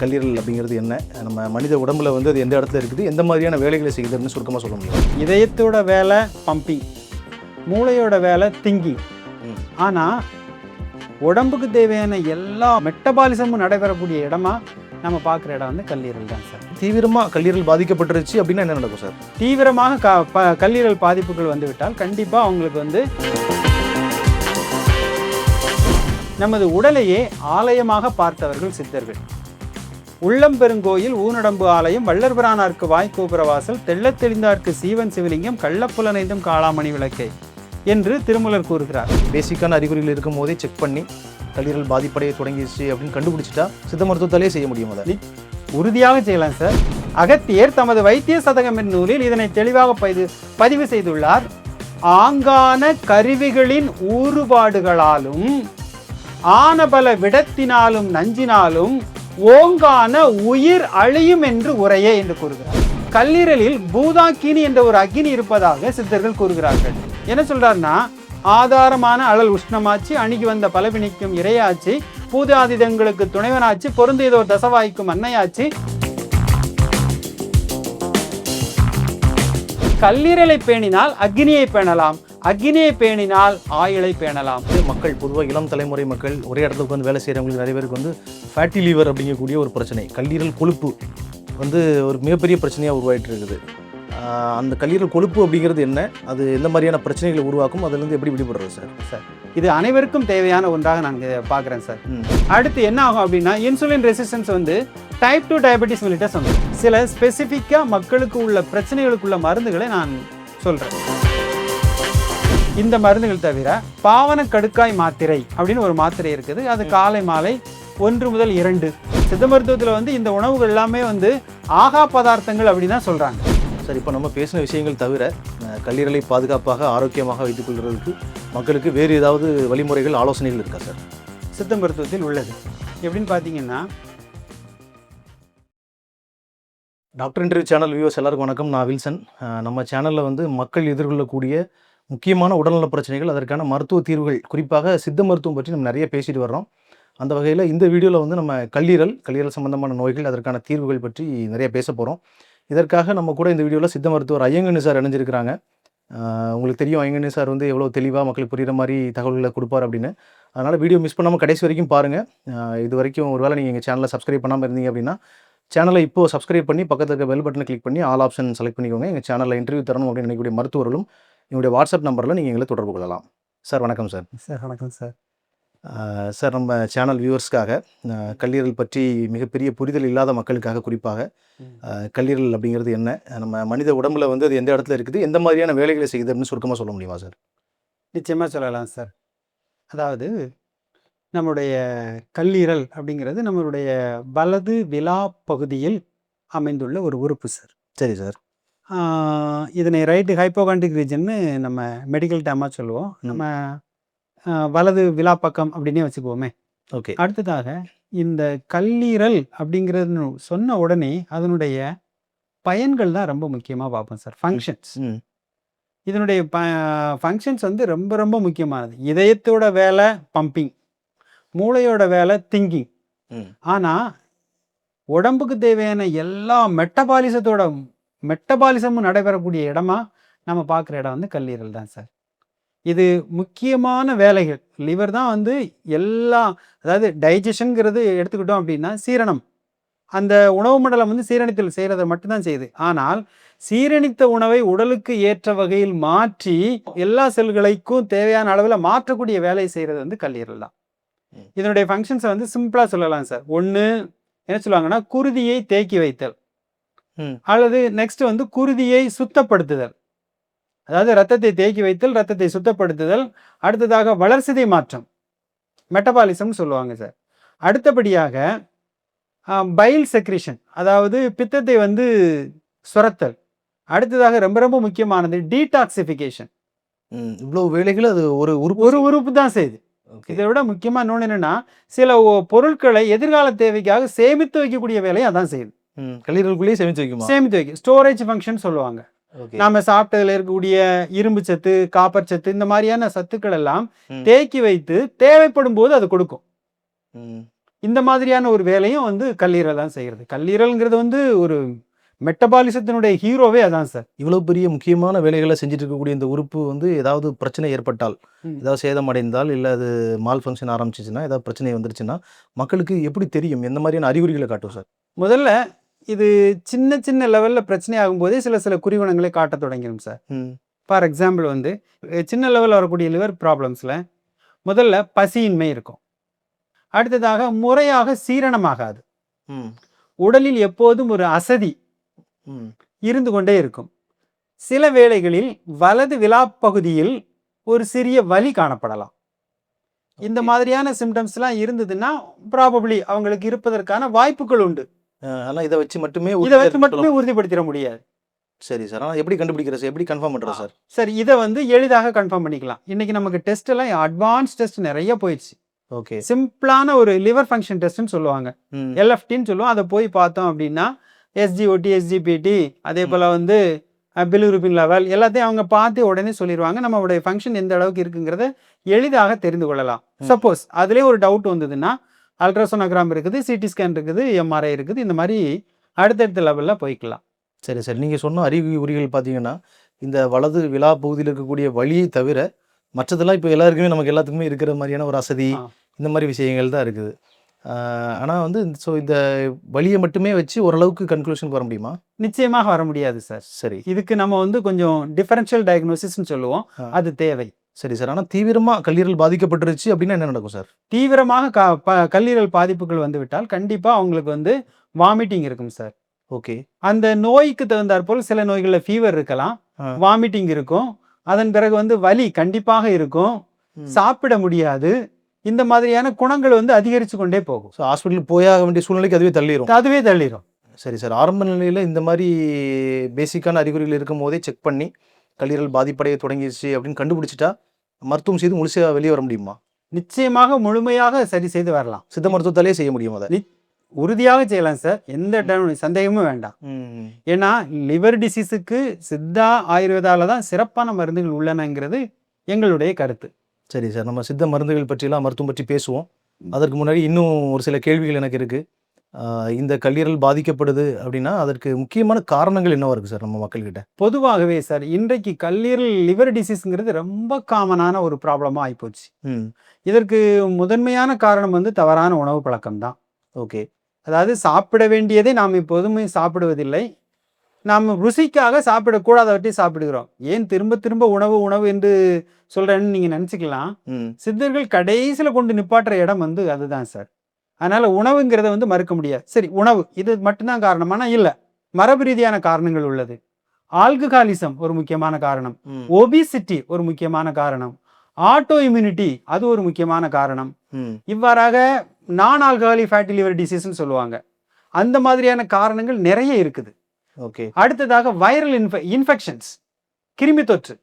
கல்லீரல் அப்படிங்கிறது என்ன, நம்ம மனித உடம்புல வந்து அது எந்த இடத்துல இருக்குது, எந்த மாதிரியான வேலைகளை செய்யுதுன்னு சுருக்கமாக சொல்ல முடியும்? இதயத்தோட வேலை பம்பிங், மூளையோட வேலை திங்கிங். ஆனால் உடம்புக்கு தேவையான எல்லா மெட்டபாலிசமும் நடைபெறக்கூடிய இடமா நம்ம பார்க்குற இடம் வந்து கல்லீரல் தான் சார். தீவிரமாக கல்லீரல் பாதிக்கப்பட்டுருச்சு அப்படின்னா என்ன நடக்கும் சார்? தீவிரமாக கல்லீரல் பாதிப்புகள் வந்து விட்டால் கண்டிப்பாக அவங்களுக்கு வந்து நமது உடலையே ஆலயமாக பார்த்தவர்கள் சித்தர்கள். உள்ளம் பெருங்கோயில் ஊனடம்பு ஆலயம், வள்ளற்புரானார்க்கு வாய்க்கோபுர வாசல், தெள்ளத் தெளிந்தார்க்கு சீவன் சிவலிங்கம், கள்ளப்புலனைந்தும் காளாமணி விளக்கை என்று திருமூலர் கூறுகிறார். பேசிக்கான அறிகுறிகள் இருக்கும் போதே செக் பண்ணி கல்லீரல் பாதிப்படைய தொடங்கிடுச்சு அப்படின்னு கண்டுபிடிச்சிட்டா சித்த மருத்துவத்தாலே செய்ய முடியும். அதை உறுதியாக செய்யலாம் சார். அகத்தியர் தமது வைத்திய சதகம் என்ற நூலில் இதனை தெளிவாக பதிவு செய்துள்ளார். ஆங்கான கருவிகளின் ஊறுபாடுகளாலும் ஆனபல விடத்தினாலும் நஞ்சினாலும் ஓங்கான உயிர் அழியும் என்று உரையே என்று கூறுகிறார். கல்லீரலில் பூதாக்கினி என்ற ஒரு அக்கினி இருப்பதாக சித்தர்கள் கூறுகிறார்கள். என்ன சொல்றாருன்னா, ஆதாரமான அழல் உஷ்ணமாச்சு, அணுகி வந்த பலவினிக்கும் இரையாச்சு, பூதாதிதங்களுக்கு துணைவனாச்சு, பொருந்தியதோர் தசவாய்க்கும் அன்னையாச்சு. கல்லீரலை பேணினால் அக்னியை பேணலாம், அக்னியை பேணினால் ஆயுளை பேணலாம். மக்கள் பொதுவாக இளம் தலைமுறை மக்கள் ஒரே இடத்துல உட்காந்து வேலை செய்கிறவங்களுக்கு நிறைய பேருக்கு வந்து ஃபேட்டி லிவர் அப்படிங்கக்கூடிய ஒரு பிரச்சனை, கல்லீரல் கொழுப்பு வந்து ஒரு மிகப்பெரிய பிரச்சனையாக உருவாகிட்டு இருக்குது. அந்த கல்லீரல் கொழுப்பு அப்படிங்கிறது என்ன, அது எந்த மாதிரியான பிரச்சனைகளை உருவாக்கும், அதுலேருந்து எப்படி விடுபடுறது சார்? இது அனைவருக்கும் தேவையான ஒன்றாக நான் பார்க்குறேன் சார். அடுத்து என்ன ஆகும் அப்படின்னா, இன்சுலின் ரெசிஸ்டன்ஸ் வந்து டைப் 2 டயபெட்டிஸ் மிலிட்டஸ் வந்து சில ஸ்பெசிஃபிக்காக மக்களுக்கு உள்ள பிரச்சனைகளுக்குள்ள மருந்துகளை நான் சொல்கிறேன். இந்த மருந்துகள் தவிர பாவன கடுக்காய் மாத்திரை அப்படின்னு ஒரு மாத்திரை இருக்குது. அது காலை மாலை 1 முதல் 2. சித்த மருத்துவத்தில் வந்து இந்த உணவுகள் எல்லாமே வந்து ஆகா பதார்த்தங்கள் அப்படின்னு தான் சொல்கிறாங்க. சார், இப்போ நம்ம பேசின விஷயங்கள் தவிர கல்லீரலை பாதுகாப்பாக ஆரோக்கியமாக வைத்துக் கொள்வதற்கு மக்களுக்கு வேறு ஏதாவது வழிமுறைகள், ஆலோசனைகள் இருக்கா சார்? சித்த மருத்துவத்தில் உள்ளது. எப்படின்னு பார்த்தீங்கன்னா, டாக்டர் இன்டர்வியூ சேனல் வியூவர்ஸ் எல்லாருக்கும் வணக்கம். நான் வில்சன். நம்ம சேனலில் வந்து மக்கள் எதிர்கொள்ளக்கூடிய முக்கியமான உடல்நல பிரச்சனைகள், அதற்கான மருத்துவ தீர்வுகள், குறிப்பாக சித்த மருத்துவம் பற்றி நம்ம நிறைய பேசிட்டு வர்றோம். அந்த வகையில் இந்த வீடியோவில் வந்து நம்ம கல்லீரல் சம்பந்தமான நோய்கள், அதற்கான தீர்வுகள் பற்றி நிறைய பேச போகிறோம். இதற்காக நம்ம கூட இந்த வீடியோவில் சித்த மருத்துவர் ஐயங்கண்ணு சார் இணைஞ்சிருக்கிறாங்க. உங்களுக்கு தெரியும் ஐயங்கண்ணு சார் வந்து எவ்வளோ தெளிவாக மக்களுக்கு புரிகிற மாதிரி தகவல்களை கொடுப்பார் அப்படின்னு. அதனால் வீடியோ மிஸ் பண்ணாமல் கடைசி வரைக்கும் பாருங்கள். இது வரைக்கும் ஒரு வேளை நீங்கள் எங்கள் சேனலை சப்ஸ்கிரைப் பண்ணாமல் இருந்தீங்க அப்படின்னா சேனலை இப்போது சப்ஸ்கிரைப் பண்ணி பக்கத்தில் இருக்க பெல் பட்டனை கிளிக் பண்ணி ஆல் ஆப்ஷன் செலக்ட் பண்ணிக்கோங்க. எங்கள் சேனலில் இன்டர்வியூ தரணும் அப்படின்னு நினைக்கக்கூடிய மருத்துவர்களும் என்னுடைய வாட்ஸ்அப் நம்பரில் நீங்கள் எங்களை தொடர்பு கொள்ளலாம். சார் வணக்கம் சார். சார் வணக்கம் சார். சார், நம்ம சேனல் வியூவர்ஸ்க்காக கல்லீரல் பற்றி மிகப்பெரிய புரிதல் இல்லாத மக்களுக்காக குறிப்பாக கல்லீரல் அப்படிங்கிறது என்ன, நம்ம மனித உடம்புல வந்து அது எந்த இடத்துல இருக்குது, எந்த மாதிரியான வேலைகளை செய்யுது அப்படின்னு சுருக்கமாக சொல்ல முடியுமா சார்? நிச்சயமாக சொல்லலாம் சார். அதாவது நம்முடைய கல்லீரல் அப்படிங்கிறது நம்மளுடைய வலது விலா பகுதியில் அமைந்துள்ள ஒரு உறுப்பு சார். சரி சார். இதனை ரைட்டு ஹைப்போகாண்ட்ரிக் ரீஜன்னு நம்ம மெடிக்கல் டேமாக சொல்லுவோம். நம்ம வலது விலா பக்கம் அப்படின்னே வச்சுக்குவோமே. ஓகே. அடுத்ததாக இந்த கல்லீரல் அப்படிங்கிறது சொன்ன உடனே அதனுடைய பயன்கள் தான் ரொம்ப முக்கியமாக பார்ப்போம் சார். ஃபங்க்ஷன்ஸ், இதனுடைய ஃபங்க்ஷன்ஸ் வந்து ரொம்ப ரொம்ப முக்கியமானது. இதயத்தோட வேலை பம்பிங், மூளையோட வேலை திங்கிங். ஆனால் உடம்புக்கு தேவையான எல்லா மெட்டபாலிசமும் நடைபெறக்கூடிய இடமா நம்ம பார்க்குற இடம் வந்து கல்லீரல் தான் சார். இது முக்கியமான வேலைகள். லிவர் தான் வந்து அதாவது டைஜஷனுங்கிறது எடுத்துக்கிட்டோம் அப்படின்னா சீரணம், அந்த உணவு மண்டலம் வந்து சீரணித்தல் செய்கிறத மட்டும்தான் செய்யுது. ஆனால் சீரணித்த உணவை உடலுக்கு ஏற்ற வகையில் மாற்றி எல்லா செல்களுக்கும் தேவையான அளவில் மாற்றக்கூடிய வேலையை செய்கிறது வந்து கல்லீரல் தான். இதனுடைய ஃபங்க்ஷன்ஸை வந்து சிம்பிளாக சொல்லலாம் சார். ஒன்று என்ன சொல்லுவாங்கன்னா, குருதியை தேக்கி வைத்தல், அல்லது நெக்ஸ்ட் வந்து குருதியை சுத்தப்படுத்துதல். அதாவது ரத்தத்தை தேக்கி வைத்தல், ரத்தத்தை சுத்தப்படுத்துதல். அடுத்ததாக வளர்சிதை மாற்றம், மெட்டபாலிசம் சொல்லுவாங்க சார். அடுத்தபடியாக பைல் செக்ரிஷன், அதாவது பித்தத்தை வந்து சுரத்தல். அடுத்ததாக ரொம்ப ரொம்ப முக்கியமானது டீடாக்சிஃபிகேஷன். இவ்வளோ வேலைகள் அது ஒரு உறுப்பு தான் செய்யுது. இதை விட முக்கியமாக இன்னொன்று என்னென்னா, சில பொருட்களை எதிர்கால தேவைக்காக சேமித்து வைக்கக்கூடிய வேலையை அதான் செய்யுது. கல்லீரலுக்குள்ளேயே சேமித்து வைக்கும், ஸ்டோரேஜ் ஃபங்க்ஷன் சொல்லுவாங்க. நாம சாப்பிட்டதுல இருக்கக்கூடிய இரும்பு சத்து, காப்பர் சத்து, இந்த மாதிரியான சத்துக்கள் எல்லாம் தேக்கி வைத்து தேவைப்படும் போது அது கொடுக்கும். இந்த மாதிரியான ஒரு வேலையும் வந்து கல்லீரல் தான் செய்கிறது. கல்லீரல்ங்கிறது வந்து ஒரு மெட்டபாலிசத்தினுடைய ஹீரோவே அதான் சார். இவ்வளவு பெரிய முக்கியமான வேலைகளை செஞ்சுட்டு இருக்கக்கூடிய இந்த உறுப்பு வந்து ஏதாவது பிரச்சனை ஏற்பட்டால், ம். ஏதாவது சேதமடைந்தால், இல்ல அது மால் ஃபங்க்ஷன் ஆரம்பிச்சுச்சுன்னா, ஏதாவது பிரச்சனை வந்துருச்சுன்னா, மக்களுக்கு எப்படி தெரியும்? எந்த மாதிரியான அறிகுறிகளை காட்டும் சார்? முதல்ல இது சின்ன சின்ன லெவல்ல பிரச்சனை ஆகும்போதே சில குறிகுணங்களை காட்டத் தொடங்கிடும் சார். ம். ஃபார் எக்ஸாம்பிள் வந்து சின்ன லெவல்ல வரக்கூடிய லிவர் ப்ராப்ளம்ஸ்ல முதல்ல பசியின்மை இருக்கும். அடுத்ததாக முறையாக சீரணமாகாது. ம். உடலில் எப்போதும் ஒரு அசதி ம். இருந்து கொண்டே இருக்கும். சில வேளைகளில் வலது விலாப்பகுதியில் ஒரு சிறிய வலி காணப்படலாம். இந்த ஓகே. மாதிரியான சிம்டம்ஸ்லாம் இருந்ததுன்னா ப்ராபபிளி அவங்களுக்கு இருப்பதற்கான வாய்ப்புகள் உண்டு. ஆனா இத வச்சு மட்டுமே இதை வச்சு உறுதியா மட்டுமே உறுதிப்படுத்திட முடியாது. சரி சார். ஆனா எப்படி கண்டுபிடிக்கிறது சார்? எப்படி கன்ஃபார்ம் பண்றது சார்? சரி, இதை வந்து எளிதாக கன்ஃபார்ம் பண்ணிக்கலாம். இன்னைக்கு நமக்கு டெஸ்ட் எல்லாம் அட்வான்ஸ் டெஸ்ட் நிறைய போயிடுச்சு. ஓகே. சிம்பிளான ஒரு லிவர் ஃபங்க்ஷன் டெஸ்ட்னு சொல்லுவாங்க. ம். எல்எஃப்டின்னு சொல்லுவோம். அதை போய் பார்த்தோம் அப்படின்னா எஸ்ஜிஓடி, எஸ்ஜிபிடி, அதே போல் வந்து பிலிருபின் லெவல் எல்லாத்தையும் அவங்க பார்த்து உடனே சொல்லிடுவாங்க. நம்மளுடைய ஃபங்க்ஷன் எந்த அளவுக்கு இருக்குங்கிறத எளிதாக தெரிந்து கொள்ளலாம். சப்போஸ் அதுலேயே ஒரு டவுட் வந்ததுன்னா அல்ட்ராசோனோகிராம் இருக்குது, சிடி ஸ்கேன் இருக்குது, எம்ஆர்ஐ இருக்குது. இந்த மாதிரி அடுத்தடுத்த லெவலில் போய்க்கலாம். சரி சார். நீங்க சொன்ன அறிகுறிகள் பார்த்தீங்கன்னா, இந்த வலது விலா பகுதியில் இருக்கக்கூடிய வலியை தவிர, மற்றதெல்லாம் இப்போ எல்லாருக்குமே நமக்கு எல்லாத்துக்குமே இருக்கிற மாதிரியான ஒரு அசதி, ஆ. இந்த மாதிரி விஷயங்கள் தான் இருக்குது. ஆனா வந்து இந்த வலியை மட்டுமே வச்சு ஓரளவுக்கு கன்க்ளூஷனுக்கு வர முடியுமா? நிச்சயமாக வர முடியாது சார். சரி. இதுக்கு நம்ம வந்து கொஞ்சம் டிஃபரன்ஷியல் டயக்னோசிஸ்ன்னு சொல்லுவோம். அது தேவை. சரி சார். ஆனா தீவிரமா கல்லீரல் பாதிக்கப்பட்டுருச்சு அப்படின்னா என்ன நடக்கும் சார்? தீவிரமாக கல்லீரல் பாதிப்புகள் வந்துவிட்டால் கண்டிப்பாக அவங்களுக்கு வந்து வாமிட்டிங் இருக்கும் சார். ஓகே. அந்த நோய்க்கு தகுந்தாற்போல் சில நோய்களில் ஃபீவர் இருக்கலாம், ஆ. வாமிட்டிங் இருக்கும், அதன் பிறகு வந்து வலி கண்டிப்பாக இருக்கும், ம். சாப்பிட முடியாது. இந்த மாதிரியான குணங்கள் வந்து அதிகரித்து கொண்டே போகும். ஸோ ஹாஸ்பிட்டல் போயாக வேண்டிய சூழ்நிலைக்கு அதுவே தள்ளிரும். அதுவே தள்ளிடும். சரி சார். ஆரம்ப நிலையில இந்த மாதிரி பேசிக்கான அறிகுறிகள் இருக்கும்போதே செக் பண்ணி, கல்லீரல் பாதிப்படைய தொடங்கிருச்சு அப்படின்னு கண்டுபிடிச்சிட்டா, மருத்துவம் செய்து முழுசா வெளியே வர முடியுமா? நிச்சயமாக முழுமையாக சரி செய்து வரலாம். சித்த மருத்துவத்தாலே செய்ய முடியும் அத? உறுதியாக செய்யலாம் சார். எந்த சந்தேகமும் வேண்டாம். ம். ஏன்னா லிவர் டிசீஸுக்கு சித்தா ஆயுர்வேதால தான் சிறப்பான மருந்துகள் உள்ளனங்கிறது எங்களுடைய கருத்து. சரி சார். நம்ம சித்த மருந்துகள் பற்றிலாம் மருத்துவம் பற்றி பேசுவோம். அதற்கு முன்னாடி இன்னும் ஒரு சில கேள்விகள் எனக்கு இருக்கு. இந்த கல்லீரல் பாதிக்கப்படுது அப்படின்னா, அதற்கு முக்கியமான காரணங்கள் என்னவா இருக்கு சார் நம்ம மக்கள்கிட்ட? பொதுவாகவே சார் இன்றைக்கு கல்லீரல் லிவர் டிசீஸ்ங்கிறது ரொம்ப காமனான ஒரு ப்ராப்ளமாக ஆகிப்போச்சு. ம். இதற்கு முதன்மையான காரணம் வந்து தவறான உணவு பழக்கம் தான். ஓகே. அதாவது சாப்பிட வேண்டியதை நாம் இப்போதுமே சாப்பிடுவதில்லை. நாம் ருசிக்காக சாப்பிடக்கூடாதவற்றை சாப்பிடுகிறோம். ஏன் திரும்ப திரும்ப உணவு உணவு என்று சொல்கிறேன்னு நீங்கள் நினச்சிக்கலாம். ம். சித்தர்கள் கடைசியில் கொண்டு நிப்பாட்டுற இடம் வந்து அதுதான் சார். அதனால் உணவுங்கிறத வந்து மறுக்க முடியாது. சரி, உணவு இது மட்டும்தான் காரணமானா இல்லை, மரபு ரீதியான காரணங்கள் உள்ளது. ஆல்கஹாலிசம் ஒரு முக்கியமான காரணம், ம். ஒபிசிட்டி ஒரு முக்கியமான காரணம், ஆட்டோ இம்யூனிட்டி அது ஒரு முக்கியமான காரணம். ம். இவ்வாறாக நான் ஆல்கஹாலிக் ஃபேட்டி லிவர் டிசீஸ்ன்னு சொல்லுவாங்க. அந்த மாதிரியான காரணங்கள் நிறைய இருக்குது. ஓகே. அடுத்ததாக வைரல் இன்ஃபெக்ஷன்ஸ், கிருமி தொற்று.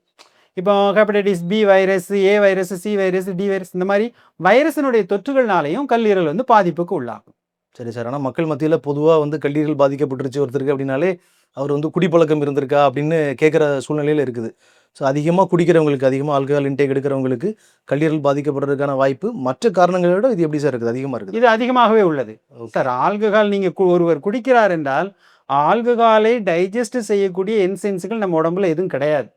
இப்போ hepatitis B virus, A virus, C virus, D virus, இந்த மாதிரி வைரஸினுடைய தொற்றுகள்னாலையும் கல்லீரல் வந்து பாதிப்புக்கு உள்ளாகும். சரி சார். ஆனா மக்கள் மத்தியில பொதுவா வந்து கல்லீரல் பாதிக்கப்பட்டுருச்சு ஒருத்தருக்கு அப்படின்னாலே, அவர் வந்து குடிப்பழக்கம் இருந்திருக்கா அப்படின்னு கேட்குற சூழ்நிலையில இருக்குது. ஸோ அதிகமா குடிக்கிறவங்களுக்கு, அதிகமா ஆல்கஹால் இன்டேக் எடுக்கிறவங்களுக்கு கல்லீரல் பாதிக்கப்படுறதுக்கான வாய்ப்பு மற்ற காரணங்களை விட இது எப்படி சார் இருக்குது? அதிகமா இருக்குது. இது அதிகமாகவே உள்ளது சார். ஆல்கஹால் நீங்கள் ஒருவர் குடிக்கிறார் என்றால் ஆல்கஹாலை டைஜஸ்ட் செய்யக்கூடிய என்சைம்ஸ்கள் நம்ம உடம்புல எதுவும் கிடையாது.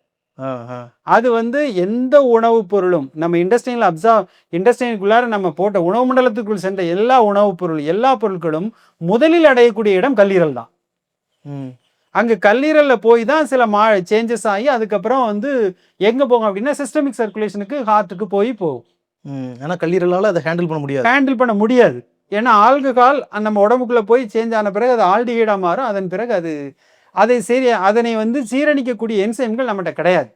அது வந்து எந்த உணவுப் பொருளும் நம்ம இண்டஸ்ட்ரியலுக்குள்ளார நம்ம போட்ட உணவு மண்டலத்துக்குள் சென்ற எல்லா உணவுப் பொருள் எல்லா பொருட்களும் முதலில் அடையக்கூடிய இடம் கல்லீரல் தான். அங்கே கல்லீரலில் போய் தான் சில சேஞ்சஸ் ஆகி அதுக்கப்புறம் வந்து எங்கே போகும் அப்படின்னா சிஸ்டமிக் சர்க்குலேஷனுக்கு ஹார்ட்டுக்கு போகும். ஆனால் கல்லீரலால் அதை ஹேண்டில் பண்ண முடியாது. ஏன்னா ஆல்கஹால் நம்ம உடம்புக்குள்ளே போய் சேஞ்ச் ஆன பிறகு அது ஆல்டிஹைடாக மாறும். அதன் பிறகு அதனை வந்து சீரணிக்கக்கூடிய என்சைம்கள் நம்மகிட்ட கிடையாது.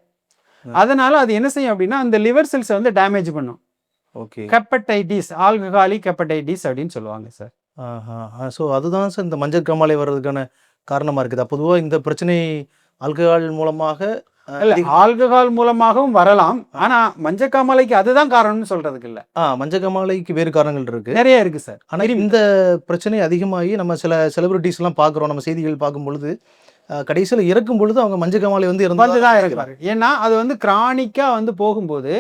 அதனால அது என்ன செய்யும் அப்படின்னா அந்த லிவர் செல்ஸை வந்து டேமேஜ் பண்ணும். ஓகே. ஹெப்படைட்டிஸ், ஆல்கஹாலிக் ஹெப்படைட்டிஸ் அப்படின்னு சொல்லுவாங்க சார். ஸோ அதுதான் சார் இந்த மஞ்சள் காமாலை வர்றதுக்கான காரணமாக இருக்குது. பொதுவாக இந்த பிரச்சனை ஆல்கஹால் மூலமாக ஆல்கஹால் மூலமாகவும் வரலாம். ஆனா மஞ்சக்காமலைக்கு அதுதான் காரணம்னு சொல்றதுக்கு இல்ல. மஞ்சக்காமலைக்கு வேறு காரணங்கள் இருக்கு, நிறைய இருக்கு சார். ஆனா இந்த பிரச்சனை அதிகமாகி நம்ம சில செலிபிரிட்டிஸ் எல்லாம் பார்க்குறோம். நம்ம செய்திகள் பார்க்கும் பொழுது கடைசியில் இறக்கும் பொழுது அவங்க மஞ்சக்காமலை வந்து தான் இறக்குறாரு. ஏன்னா அது வந்து கிரானிக்கா வந்து போகும்போது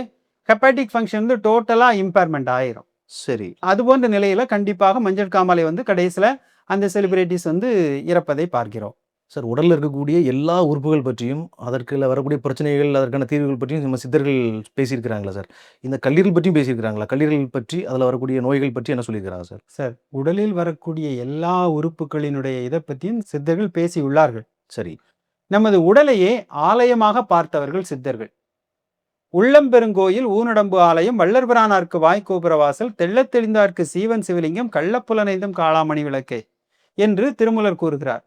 ஹெப்பாட்டிக் ஃபங்க்ஷன் வந்து டோட்டலா இம்பேர்மெண்ட் ஆயிரும். சரி. அது போன்ற நிலையில கண்டிப்பாக மஞ்சள் காமாலை வந்து கடைசியில அந்த செலிபிரிட்டிஸ் வந்து இறப்பதை பார்க்கிறோம். சார், உடல்ல இருக்கக்கூடிய எல்லா உறுப்புகள் பற்றியும், அதற்குள்ள வரக்கூடிய பிரச்சனைகள், அதற்கான தீர்வுகள் பற்றியும் நம்ம சித்தர்கள் பேசியிருக்கிறாங்களா சார்? இந்த கல்லீரல் பற்றியும் பேசியிருக்கிறாங்களா? கல்லீரல் பற்றி, அதில வரக்கூடிய நோய்கள் பற்றி என்ன சொல்லியிருக்கிறாங்க சார்? சார், உடலில் வரக்கூடிய எல்லா உறுப்புகளினுடைய இதை பற்றியும் சித்தர்கள் பேசியுள்ளார்கள். சரி. நமது உடலையே ஆலயமாக பார்த்தவர்கள் சித்தர்கள். உள்ளம் பெருங்கோயில் ஊனடம்பு ஆலயம் வள்ளற் பிரானார்க்கு வாய்க்கோபுர வாசல் தெள்ளத் தெளிந்தார்க்கு சீவன் சிவலிங்கம் கள்ளப்புலனைந்தும் காளாமணி விளக்கே என்று திருமூலர் கூறுகிறார்.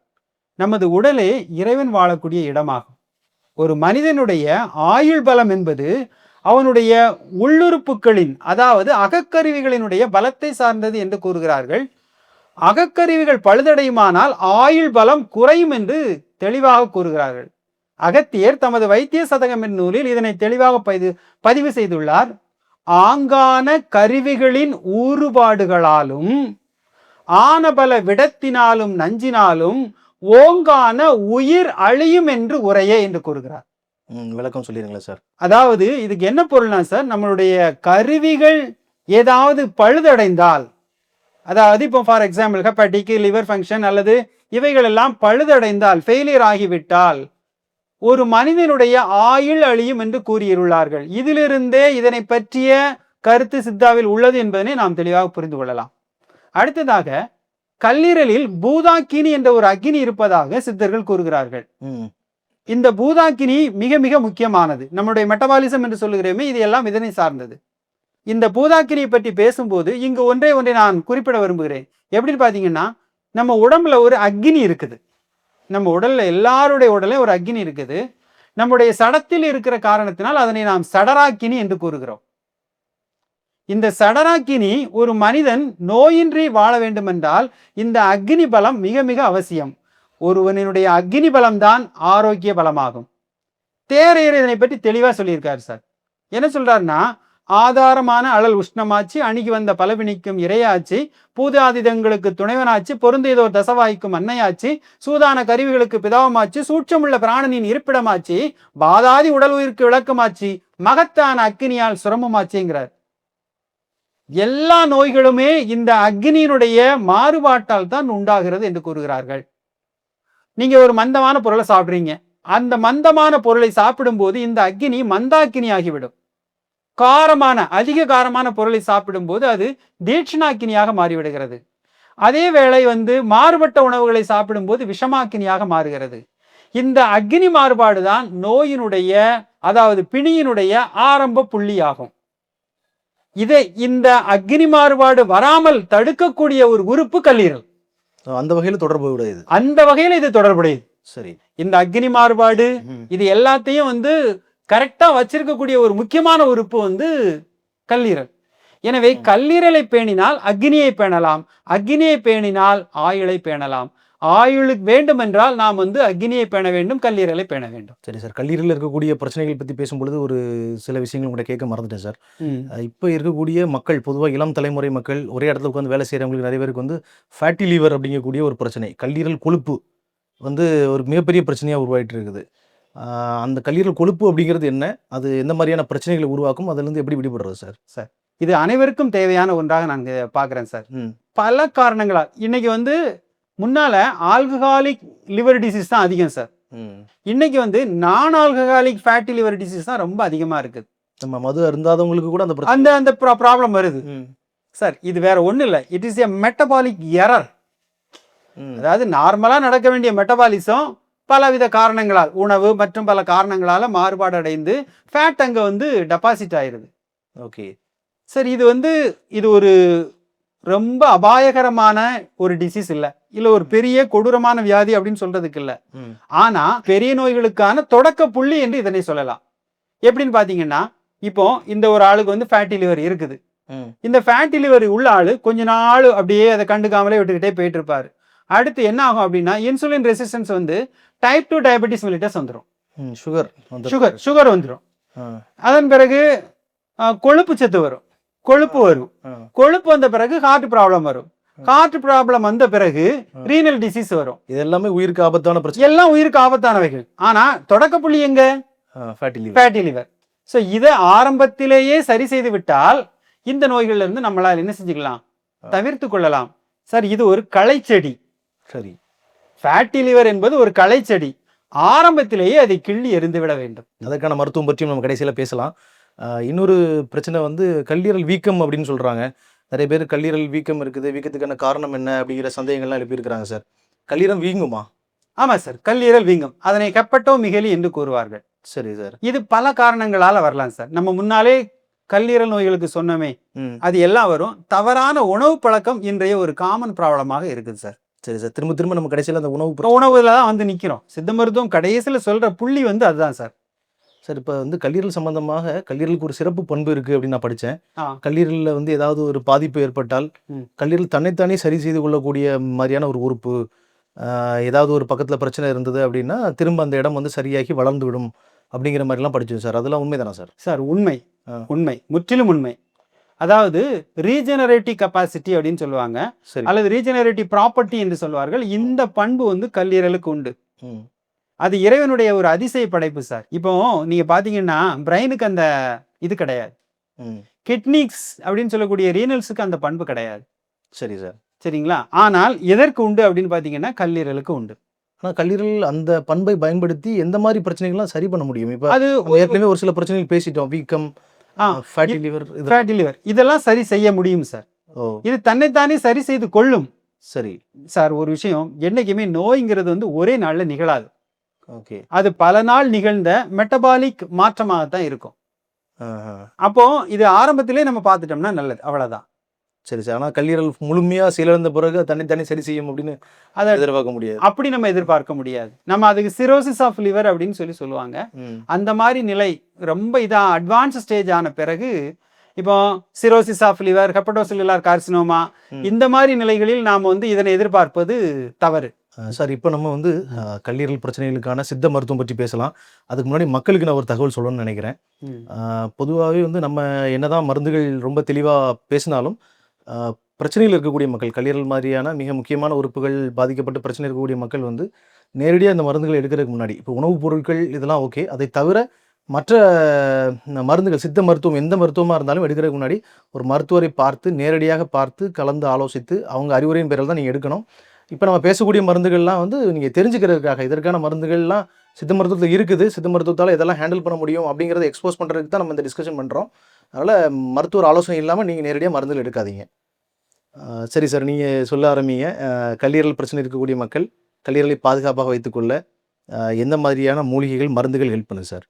நமது உடலே இறைவன் வாழக்கூடிய இடமாகும். ஒரு மனிதனுடைய ஆயுள் பலம் என்பது அவனுடைய உள்ளுறுப்புகளின், அதாவது அகக்கருவிகளினுடைய பலத்தை சார்ந்தது என்று கூறுகிறார்கள். அகக்கருவிகள் பழுதடையுமானால் ஆயுள் பலம் குறையும் என்று தெளிவாக கூறுகிறார்கள். அகத்தியர் தமது வைத்திய சதகம் என்னும் நூலில் இதனை தெளிவாக பதிவு செய்துள்ளார். ஆங்கான கருவிகளின் ஊறுபாடுகளாலும் ஆனபல விடத்தினாலும் நஞ்சினாலும் ஓங்கான உயிர் அழியும் என்று உரையே என்று கூறுகிறார். விளக்கம் சொல்லிடுங்களா சார்? அதாவது இதுக்கு என்ன பொருள்னா சார், நம்மளுடைய கருவிகள் ஏதாவது பழுதடைந்தால், அதாவது இப்போ for example hepatic, liver function அல்லது இவைகள் எல்லாம் பழுதடைந்தால், ஃபெயிலியர் ஆகிவிட்டால் ஒரு மனிதனுடைய ஆயுள் அழியும் என்று கூறியுள்ளார்கள். இதிலிருந்தே இதனை பற்றிய கருத்து சித்தாவில் உள்ளது என்பதனை நாம் தெளிவாக புரிந்து கொள்ளலாம். அடுத்ததாக கல்லீரலில் பூதாக்கினி என்ற ஒரு அக்கினி இருப்பதாக சித்தர்கள் கூறுகிறார்கள். இந்த பூதாக்கினி மிக மிக முக்கியமானது. நம்முடைய மெட்டபாலிசம் என்று சொல்லுகிறோமே, இது எல்லாம் இதனை சார்ந்தது. இந்த பூதாக்கினியை பற்றி பேசும்போது இங்கு ஒன்றை நான் குறிப்பிட விரும்புகிறேன். எப்படின்னு பார்த்தீங்கன்னா, நம்ம உடம்புல ஒரு அக்கினி இருக்குது. நம்ம உடல்ல எல்லாருடைய உடலே ஒரு அக்கினி இருக்குது. நம்முடைய சடத்தில் இருக்கிற காரணத்தினால் அதனை நாம் சடராக்கினி என்று கூறுகிறோம். இந்த சடராக்கினி ஒரு மனிதன் நோயின்றி வாழ வேண்டும் என்றால் இந்த அக்னி பலம் மிக மிக அவசியம். ஒருவனுடைய அக்னி பலம் தான் ஆரோக்கிய பலமாகும். தேரையர் இதனை பற்றி தெளிவா சொல்லியிருக்காரு சார். என்ன சொல்றாருன்னா, ஆதாரமான அழல் உஷ்ணமாச்சு, அணுகி வந்த பலவினிக்கும் இரையாச்சு, பூதாதிதங்களுக்கு துணைவனாச்சு, பொருந்தியதோர் தசவாய்க்கும் அன்னையாச்சு, சூதான கருவிகளுக்கு பிதாவமாச்சு, சூட்சமுள்ள பிராணனின் இருப்பிடமாச்சு, பாதாதி உடல் உயிருக்கு விளக்கமாச்சு, மகத்தான அக்கினியால் சுரமமாச்சுங்கிறார். எல்லா நோய்களுமே இந்த அக்னியினுடைய மாறுபாட்டால் தான் உண்டாகிறது என்று கூறுகிறார்கள். நீங்க ஒரு மந்தமான பொருளை சாப்பிடுறீங்க. அந்த மந்தமான பொருளை சாப்பிடும் போது இந்த அக்னி மந்தாக்கினி ஆகிவிடும். காரமான, அதிக காரமான பொருளை சாப்பிடும் போது அது தீட்சிணாக்கினியாக மாறிவிடுகிறது. அதே வேளை மாறுபட்ட உணவுகளை சாப்பிடும் போது விஷமாக்கினியாக மாறுகிறது. இந்த அக்னி மாறுபாடுதான் நோயினுடைய, அதாவது பிணியினுடைய ஆரம்ப புள்ளியாகும். இந்த அக்னி மாறுபாடு வராமல் தடுக்கக்கூடிய ஒரு உறுப்பு கல்லீரல். அந்த வகையில தொடர்புடையது. அந்த வகையில இது தொடர்புடையது. சரி. இந்த அக்னி மாறுபாடு இது எல்லாத்தையும் கரெக்டா வச்சிருக்கக்கூடிய ஒரு முக்கியமான உறுப்பு கல்லீரல். எனவே கல்லீரலை பேணினால் அக்னியை பேணலாம், அக்னியை பேணினால் ஆயுளை பேணலாம். ஆயுளுக்கு வேண்டும் என்றால் நாம் அக்னியை பேண வேண்டும், கல்லீரலை பேண வேண்டும். சரி சார், கல்லீரலில் இருக்கக்கூடிய பிரச்சனைகள் பற்றி பேசும்பொழுது ஒரு சில விஷயங்கள் கூட கேட்க மறந்துட்டேன் சார். இப்போ இருக்கக்கூடிய மக்கள், பொதுவாக இளம் தலைமுறை மக்கள், ஒரே இடத்துல உட்காந்து வேலை செய்கிறவங்களுக்கு நிறைய பேருக்கு ஃபேட்டி லிவர் அப்படிங்கக்கூடிய ஒரு பிரச்சனை, கல்லீரல் கொழுப்பு ஒரு மிகப்பெரிய பிரச்சனையாக உருவாகிட்டு இருக்குது. அந்த கல்லீரல் கொழுப்பு அப்படிங்கிறது என்ன, அது எந்த மாதிரியான பிரச்சனைகளை உருவாக்கும், அதிலிருந்து எப்படி விடுபடுறது சார்? சார், இது அனைவருக்கும் தேவையான ஒன்றாக நான் பார்க்குறேன் சார். பல காரணங்களால் இன்னைக்கு முன்னால ஆல்கஹாலிக் லிவர் டிசீஸ் தான் அதிகம் சார். இன்னைக்கு நான் ஆல்கஹாலிக் ஃபேட்டி லிவர் டிசீஸ் தான் ரொம்ப அதிகமா இருக்குது. நம்ம மது அருந்தாதவங்களுக்கு கூட அந்த ப்ராப்ளம் வருது சார். இது வேற ஒன்றும் இல்லை, it is a metabolic error. அதாவது நார்மலா நடக்க வேண்டிய மெட்டபாலிசம் பலவித காரணங்களால், உணவு மற்றும் பல காரணங்களால மாறுபாடு அடைந்து ஃபேட் அங்க டெபாசிட் ஆயிருது. ஓகே சார், இது ஒரு ரொம்ப அபாயகரமான ஒரு டிசீஸ் இல்லை, ஒரு பெரிய கொடூரமான வியாதி அப்படின்னு சொல்றதுக்கு இல்லை. ஆனா பெரிய நோய்களுக்கான தொடக்க புள்ளி என்று இதனை சொல்லலாம். எப்படின்னு பாத்தீங்கன்னா, இப்போ இந்த ஒரு ஆளுக்கு ஃபேட்டி லிவர் இருக்குது. இந்த ஃபேட்டி லிவர் உள்ள ஆளு கொஞ்ச நாள் அப்படியே அதை கண்டுக்காமலே விட்டுக்கிட்டே போயிட்டு இருப்பாரு. அடுத்து என்ன ஆகும் அப்படின்னா, insulin resistance type 2 diabetes mellitus வந்துடும். சுகர் வந்துடும். அதன் பிறகு கொழுப்பு சத்து வரும், கொழுப்பு வரும். கொழுப்பு வந்த பிறகு ஹார்ட் ப்ராப்ளம் வரும். ஹார்ட் ப்ராப்ளம் வந்த பிறகு ரீனல் டிசீஸ் வரும். இது எல்லாமே உயிருக்கு ஆபத்தான பிரச்சனை, எல்லாம் உயிருக்கு ஆபத்தானவைகள். ஆனா தொடக்க புள்ளி எங்க? Fatty liver. ஸோ இதை ஆரம்பத்திலேயே சரி செய்து விட்டால் இந்த நோய்கள்ல இருந்து நம்மளால் என்ன செஞ்சுக்கலாம், தவிர்த்து கொள்ளலாம். சார் இது ஒரு களைச்செடி. சரி. ஃபேட்டி லிவர் என்பது ஒரு களைச்செடி. ஆரம்பத்திலேயே அதை கிள்ளி எறிந்து விட வேண்டும். அதற்கான மருத்துவம் பற்றியும் நம்ம கடைசியில பேசலாம். இன்னொரு பிரச்சனை வந்து கல்லீரல் வீக்கம் அப்படின்னு சொல்றாங்க. நிறைய பேர் கல்லீரல் வீக்கம் இருக்குது. வீக்கத்துக்கான காரணம் என்ன அப்படிங்கிற சந்தேகங்கள்லாம் எழுப்பியிருக்கிறாங்க சார். கல்லீரல் வீங்குமா? ஆமா சார், கல்லீரல் வீங்கும். அதனை ஹெப்படோ மிகலி என்று கூறுவார்கள். சரி சார். இது பல காரணங்களால வரலாம் சார். நம்ம முன்னாலே கல்லீரல் நோய்களுக்கு சொன்னோமே, அது எல்லாம் வரும். தவறான உணவு பழக்கம் இன்றைய ஒரு காமன் ப்ராப்ளமாக இருக்குது சார். சரி சார். திரும்ப திரும்ப நம்ம கடைசியில அந்த உணவுல தான் வந்து நிக்கிறோம். சித்த மருத்துவம் கடைசியில சொல்ற புள்ளி வந்து அதுதான் சார். சார் இப்போ வந்து கல்லீரல் சம்பந்தமாக கல்லீரலுக்கு ஒரு சிறப்பு பண்பு இருக்கு அப்படின்னு நான் படித்தேன். ஆ. கல்லீரலில் வந்து ஏதாவது ஒரு பாதிப்பு ஏற்பட்டால் கல்லீரல் தன்னைத்தானே சரி செய்து கொள்ளக்கூடிய மாதிரியான ஒரு உறுப்பு. ஏதாவது ஒரு பக்கத்தில் பிரச்சனை இருந்தது அப்படின்னா திரும்ப அந்த இடம் வந்து சரியாகி வளர்ந்து விடும் அப்படிங்கிற மாதிரிலாம் படிச்சோம் சார். அதெல்லாம் உண்மைதானா சார்? சார் உண்மை, உண்மை, முற்றிலும் உண்மை. அதாவது ரீஜெனரேட்டிவ் கெப்பாசிட்டி அப்படின்னு சொல்லுவாங்க, சரி. அல்லது ரீஜெனரேட்டிவ் ப்ராப்பர்ட்டி என்று சொல்வார்கள். இந்த பண்பு வந்து கல்லீரலுக்கு உண்டு. அது இறைவனுடைய ஒரு அதிசய படைப்பு சார். இப்போ நீங்க பாத்தீங்கன்னா பிரெயினுக்கு அந்த இது கிடையாது. கிட்னிக்ஸ் அப்படின்னு சொல்லக்கூடிய ரீனல்ஸுக்கு அந்த பண்பு கிடையாது. சரி சார். சரிங்களா? ஆனால் எதற்கு உண்டு அப்படின்னு பாத்தீங்கன்னா கல்லீரலுக்கு உண்டு. ஆனால் கல்லீரல் அந்த பண்பை பயன்படுத்தி எந்த மாதிரி பிரச்சனைகள்லாம் சரி பண்ண முடியும்? இப்போ அது ஏற்கனவே ஒரு சில பிரச்சனைகள் பேசிட்டோம். வீக்கம், ஃபேட்டி லிவர், இதெல்லாம் சரி செய்ய முடியும் சார். இது தன்னைத்தானே சரி செய்து கொள்ளும். சரி சார், ஒரு விஷயம், என்னைக்குமே நோய்ங்கிறது வந்து ஒரே நாள்ல நிகழாது. ஓகே. அது பல நாள் நிகழ்ந்த மெட்டபாலிக் மாற்றமாகத்தான் இருக்கும். அப்போ இது ஆரம்பத்திலே நம்ம பார்த்துட்டோம்னா நல்லது, அவ்வளவுதான். சரி சார். ஆனால் கல்லீரல் முழுமையா செயலிழந்த பிறகு தன்னைத்தானே சரி செய்யும் அப்படின்னு அதை எதிர்பார்க்க முடியாது. அப்படி நம்ம எதிர்பார்க்க முடியாது. நம்ம அதுக்கு சிரோசிஸ் ஆஃப் லிவர் அப்படின்னு சொல்லுவாங்க. அந்த மாதிரி நிலை ரொம்ப இதா அட்வான்ஸ் ஸ்டேஜ் ஆன பிறகு, இப்போ cirrhosis of liver, hepatocellular carcinoma, இந்த மாதிரி நிலைகளில் நாம் வந்து இதனை எதிர்பார்ப்பது தவறு. சார், இப்போ நம்ம வந்து கல்லீரல் பிரச்சனைகளுக்கான சித்த மருத்துவம் பற்றி பேசலாம். அதுக்கு முன்னாடி மக்களுக்கு நான் ஒரு தகவல் சொல்லணும்னு நினைக்கிறேன். பொதுவாகவே வந்து நம்ம என்னதான் மருந்துகள் ரொம்ப தெளிவாக பேசினாலும் பிரச்சனையில் இருக்கக்கூடிய மக்கள், கல்லீரல் மாதிரியான மிக முக்கியமான உறுப்புகள் பாதிக்கப்பட்டு பிரச்சனை இருக்கக்கூடிய மக்கள் வந்து நேரடியாக இந்த மருந்துகளை எடுக்கிறதுக்கு முன்னாடி, இப்போ உணவுப் பொருட்கள் இதெல்லாம் ஓகே, அதை தவிர மற்ற மருந்துகள், சித்த மருத்துவம் எந்த மருத்துவமாக இருந்தாலும் எடுக்கிறதுக்கு முன்னாடி ஒரு மருத்துவரை பார்த்து, நேரடியாக பார்த்து, கலந்து ஆலோசித்து அவங்க அறிவுரையின் பேரில் தான் நீங்கள் எடுக்கணும். இப்போ நம்ம பேசக்கூடிய மருந்துகள்லாம் வந்து நீங்கள் தெரிஞ்சுக்கிறதுக்காக, இதற்கான மருந்துகள்லாம் சித்த மருத்துவத்தில் இருக்குது, சித்த மருத்துவத்தால் இதெல்லாம் ஹேண்டில் பண்ண முடியும் அப்படிங்கிறத எக்ஸ்போஸ் பண்ணுறதுக்கு தான் நம்ம இந்த டிஸ்கஷன் பண்ணுறோம். அதனால் மருத்துவர் ஆலோசனை இல்லாமல் நீங்கள் நேரடியாக மருந்துகள் எடுக்காதீங்க. சரி சார், நீங்கள் சொல்ல ஆரம்பிங்க. கல்லீரல் பிரச்சனை இருக்கக்கூடிய மக்கள் கல்லீரலை பாதுகாப்பாக வைத்துக்கொள்ள எந்த மாதிரியான மூலிகைகள், மருந்துகள் ஹெல்ப் பண்ணுது சார்?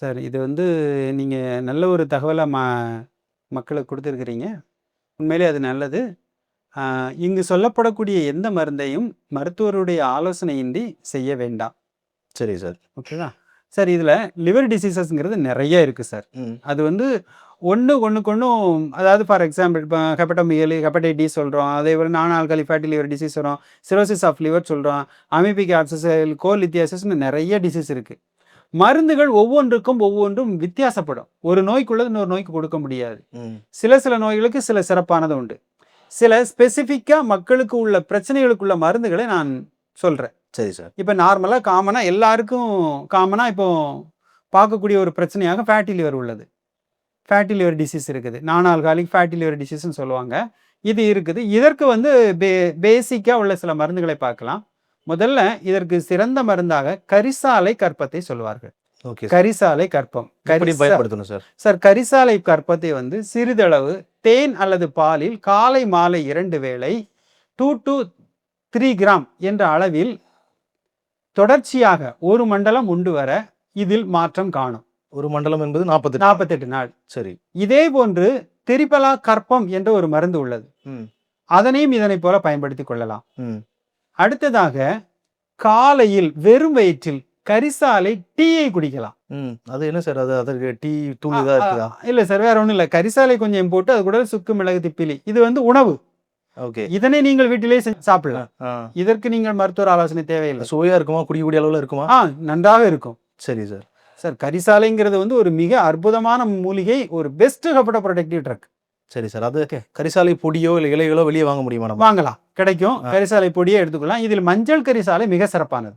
சார், இது வந்து நீங்கள் நல்ல ஒரு தகவலை மக்களுக்கு கொடுத்துருக்கிறீங்க. உண்மையிலே அது நல்லது. இங்கு சொல்லப்படக்கூடிய எந்த மருந்தையும் மருத்துவருடைய ஆலோசனையின்றி செய்ய வேண்டாம். சரி சார். ஓகேவா சார்? இதில் லிவர் டிசீசஸ்ங்கிறது நிறைய இருக்குது சார். அது வந்து ஒன்றுக்கு ஒன்றும், அதாவது ஃபார் எக்ஸாம்பிள் இப்போ ஹெப்படோமியலி, ஹெப்படைட்டிஸ் சொல்கிறோம், அதே போல் நான் ஆல்கலி ஃபேட்டி லிவர் டிசீஸ் வரும், சிரோசிஸ் ஆஃப் லிவர் சொல்கிறோம், அமீபிக் ஆப்சஸ், கோலித்தியாசிஸ்னு நிறைய டிசீஸ் இருக்குது. மருந்துகள் ஒவ்வொன்றும் வித்தியாசப்படும். ஒரு நோய்க்குள்ளது இன்னொரு நோய்க்கு கொடுக்க முடியாது. சில நோய்களுக்கு சில சிறப்பானது உண்டு. சில ஸ்பெசிஃபிக்காக மக்களுக்கு உள்ள பிரச்சனைகளுக்குள்ள மருந்துகளை நான் சொல்கிறேன். சரி சார். இப்போ நார்மலாக காமனாக எல்லாருக்கும் காமனாக இப்போ பார்க்கக்கூடிய ஒரு பிரச்சனையாக ஃபேட்டி லிவர் உள்ளது. ஃபேட்டி லிவர் டிசீஸ் இருக்குது, நான் ஆல்காலிக் ஃபேட்டி லிவர் டிசீஸ்ன்னு சொல்லுவாங்க. இது இருக்குது. இதற்கு வந்து பேசிக்காக உள்ள சில மருந்துகளை பார்க்கலாம். முதல்ல இதற்கு சிறந்த மருந்தாக கரிசாலை கற்பத்தை சொல்வார்கள். கரிசாலை கற்பம் பயன்படுத்தணும் சார். சார், கரிசாலை கற்பத்தை வந்து சிறிதளவு தேன் அல்லது பாலில் காலை மாலை 2 வேளை 2 to 3 கிராம் என்ற அளவில் தொடர்ச்சியாக 1 மண்டலம் உண்டு வர இதில் மாற்றம் காணும். 1 மண்டலம் என்பது 48 நாள். சரி. இதே போன்று திரிபலா கற்பம் என்ற ஒரு மருந்து உள்ளது. அதனையும் இதனை போல பயன்படுத்திக் கொள்ளலாம். அடுத்ததாக காலையில் வெறும் வயிற்றில் கரிசாலை டீயை குடிக்கலாம். அது என்ன சார்? அது அதற்கு டீ தூள் இதா இருக்குதா? இல்ல சார், வேற ஒண்ணும் இல்ல. கரிசாலை கொஞ்சம் போட்டு அது கூட சுக்கு, மிளகு, திப்பிலி, இது வந்து உணவு. ஓகே. இதனை நீங்கள் வீட்டிலே சாப்பிடலாம். இதற்கு நீங்கள் மருத்துவர் ஆலோசனை தேவையில்லை. சுவையா இருக்குமா? குடிக்கூடிய அளவுல இருக்குமா? நன்றாக இருக்கும். சரி சார். சார், கரிசாலைங்கிறது வந்து ஒரு மிக அற்புதமான மூலிகை, ஒரு பெஸ்ட் ஹெப்படோ ப்ரொடெக்டிவ் ட்ரக். சரி சார். அது கரிசாலை பொடியோ இல்லை இலைகளோ வெளியே வாங்க முடியுமா? வாங்கலாம், கிடைக்கும். கரிசாலை பொடியை எடுத்துக்கலாம். இதில் மஞ்சள் கரிசாலை மிக சிறப்பானது.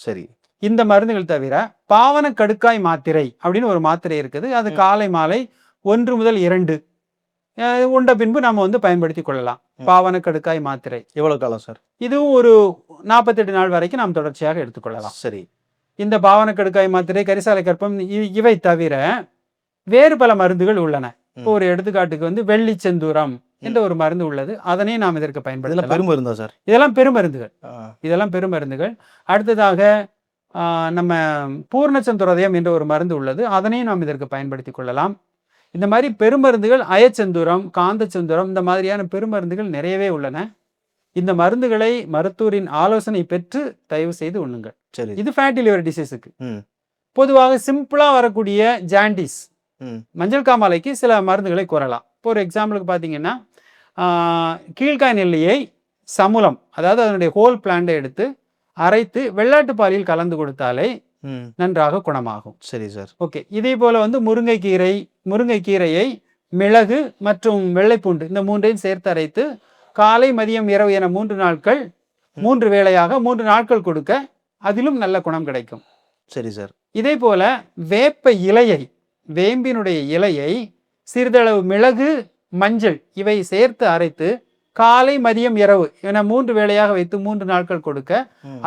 சரி. இந்த மருந்துகள் தவிர பாவன கடுக்காய் மாத்திரை அப்படின்னு ஒரு மாத்திரை இருக்குது. அது காலை மாலை 1 முதல் 2 உண்ட பின்பு நம்ம வந்து பயன்படுத்தி கொள்ளலாம். பாவனக்கடுக்காய் மாத்திரை எவ்வளவு காலம் சார்? இதுவும் ஒரு 48 நாள் வரைக்கும் நாம் தொடர்ச்சியாக எடுத்துக்கொள்ளலாம். சரி. இந்த பாவனக்கடுக்காய் மாத்திரை, கரிசாலை கற்பம் இவை தவிர வேறு பல மருந்துகள் உள்ளன. இப்போ ஒரு எடுத்துக்காட்டுக்கு வந்து வெள்ளி செந்தூரம் என்ற ஒரு மருந்து உள்ளது. அதனையும் நாம் இதற்கு பயன்படுத்தலாம். பெருமருந்தா சார்? இதெல்லாம் பெருமருந்துகள். இதெல்லாம் பெருமருந்துகள். அடுத்ததாக நம்ம பூர்ணச்சந்துரதயம் என்ற ஒரு மருந்து உள்ளது. அதனையும் நாம் இதற்கு பயன்படுத்தி கொள்ளலாம். இந்த மாதிரி பெருமருந்துகள் அயச்செந்தூரம், காந்தச்செந்தூரம் இந்த மாதிரியான பெருமருந்துகள் நிறையவே உள்ளன. இந்த மருந்துகளை மருத்துவரின் ஆலோசனை பெற்று தயவு செய்து உண்ணுங்கள். சரி. இது ஃபேட்டி லிவர் டிசீஸுக்கு. பொதுவாக சிம்பிளா வரக்கூடிய ஜாண்டிஸ், மஞ்சள் காமாலைக்கு சில மருந்துகளை கூறலாம். இப்போ ஒரு எக்ஸாம்பிளுக்கு பார்த்தீங்கன்னா கீழ்காய் நெல்லியை சமுலம், அதாவது அதனுடைய ஹோல் பிளான்ட்டை எடுத்து அரைத்து வெள்ளாட்டு பாலில் கலந்து கொடுத்தாலே நன்றாக குணமாகும். சரி சார். ஓகே. இதே போல வந்து முருங்கைக்கீரையை மிளகு மற்றும் வெள்ளைப்பூண்டு இந்த மூன்றையும் சேர்த்து அரைத்து காலை மதியம் இரவு என 3 நாட்கள் 3 வேளையாக 3 நாட்கள் கொடுக்க அதிலும் நல்ல குணம் கிடைக்கும். சரி சார். இதே போல வேம்பினுடைய இலையை சிறிதளவு மிளகு, மஞ்சள் இவை சேர்த்து அரைத்து காலை மதியம் இரவு என 3 வேளையாக வைத்து 3 நாட்கள் கொடுக்க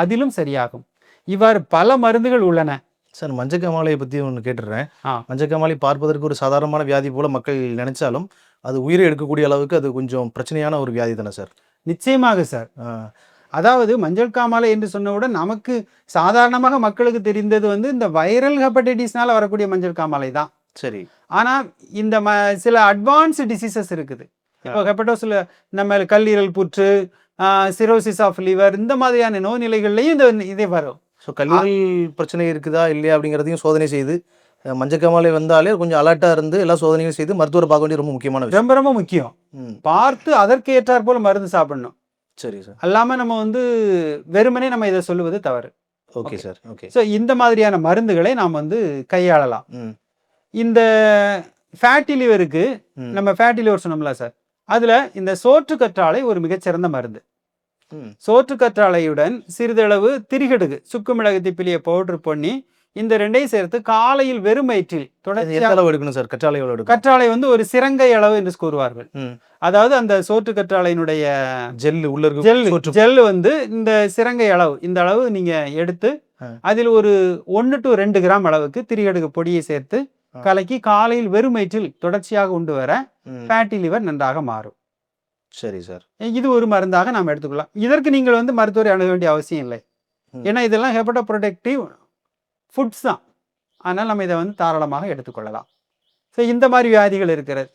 அதிலும் சரியாகும். இவ்வாறு பல மருந்துகள் உள்ளன. சார், மஞ்சக்காமாலையை பற்றி ஒன்று கேட்டுடுறேன். மஞ்சக்காமாலை பார்ப்பதற்கு ஒரு சாதாரணமான வியாதி போல மக்கள் நினைச்சாலும் அது உயிரை எடுக்கக்கூடிய அளவுக்கு அது கொஞ்சம் பிரச்சனையான ஒரு வியாதி தானே சார்? நிச்சயமாக சார். அதாவது மஞ்சள் காமாலை என்று சொன்னவுடன் நமக்கு சாதாரணமாக மக்களுக்கு தெரிந்தது வந்து இந்த வைரல் ஹெப்படைட்டிஸ்னால வரக்கூடிய மஞ்சள் காமாலை தான். சரி. ஆனால் இந்த சில அட்வான்ஸ்டு டிசீசஸ் இருக்குது. இப்போ ஹெப்படோஸில் நம்ம கல்லீரல் புற்று, சிரோசிஸ் ஆஃப் லிவர் இந்த மாதிரியான நோய் நிலைகள்லையும் இதே வரும். ஸோ கல்லீரல் பிரச்சனை இருக்குதா இல்லையா அப்படிங்கிறதையும் சோதனை செய்து மஞ்சக்காமாலை வந்தாலே கொஞ்சம் அலர்ட்டாக இருந்து எல்லா சோதனையும் செய்து மருத்துவரை பார்க்க வேண்டிய ரொம்ப முக்கியமான விஷயம். ரொம்ப ரொம்ப முக்கியம். பார்த்து அதற்கு ஏற்றாற் போல மருந்து சாப்பிடணும். சரி சார். அல்லாமல் நம்ம வந்து வெறுமனே நம்ம இதை சொல்லுவது தவறு. Okay sir. ஓகே. ஸோ இந்த மாதிரியான மருந்துகளை நாம் வந்து கையாளலாம். இந்த ஃபேட்டி லிவருக்கு நம்ம ஃபேட்டி லிவர் சொன்னோம்ல சார், அதில் இந்த சோற்று கற்றாழை ஒரு மிகச்சிறந்த மருந்து. சோற்று கற்றாழையுடன் சிறிதளவு திரிகடுகு, சுக்கு மிளகு திப்பிலிய பவுடர் பண்ணி இந்த ரெண்டையும் சேர்த்து காலையில் வெறும் வயிற்றில் எடுக்கணும் சார். கற்றாழை வந்து ஒரு சிறங்கை அளவு என்று கூறுவார்கள். அதாவது அந்த சோற்று கற்றாழையினுடைய ஜெல் வந்து இந்த சிறங்கை அளவு, இந்த அளவு நீங்க எடுத்து அதில் ஒரு 1 to 2 கிராம் அளவுக்கு திரிகடுகு பொடியை சேர்த்து கலக்கி காலையில் வெறும் வயிற்றில் தொடர்ச்சியாக உண்டு வர ஃபேட்டி லிவர் நன்றாக மாறும். சரி சார். இது ஒரு மருந்தாக நாம் எடுத்துக்கலாம். இதற்கு நீங்கள் வந்து மருத்துவரை அணுக வேண்டிய அவசியம் இல்லை. ஏன்னா இதெல்லாம் ஹெப்படோ ப்ரொடெக்டிவ் ஃபுட்ஸ் தான். அதனால் நம்ம இதை வந்து தாராளமாக எடுத்துக்கொள்ளலாம். ஸோ இந்த மாதிரி வியாதிகள் இருக்கிறது.